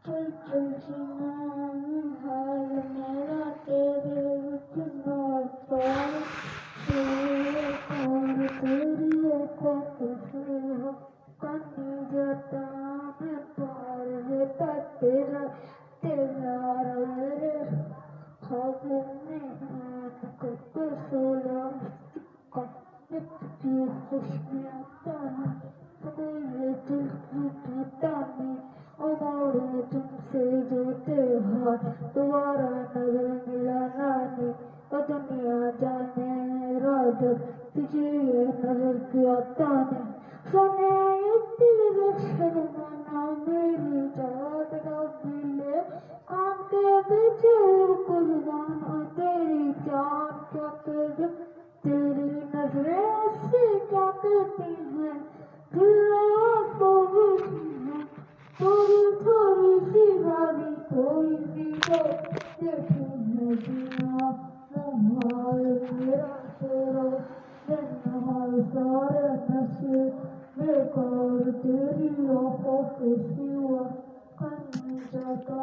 چل چل جینا حال میرا تیرے اتنا پار تیرے پار تیری آنکھوں سے کرنی جاتا میں پار ہوتا تیرا تیرا میرے خواب میں کب سولا کی خوشیاں تانے میرے دل کی تانے اور تم سے جوتے ہاتھ دوبارہ نظر ملانا نہیں اور دنیا جانے راجب تجھے یہ نظر کیا تانے سنے تیرے شرمانا میری جات ڈبیلے کام کے پیچھے قربان تیری جان کیا کر تیری نظریں ایسے کیا کرتی ہیں دل ہیں تھوڑی تھوڑی سی باری کوئی بھی تو دیکھوں میں جینا محال میرا تیرا جنہال سارے نشے بیکار تیری آنکھوں کے سوا کرنے جاتا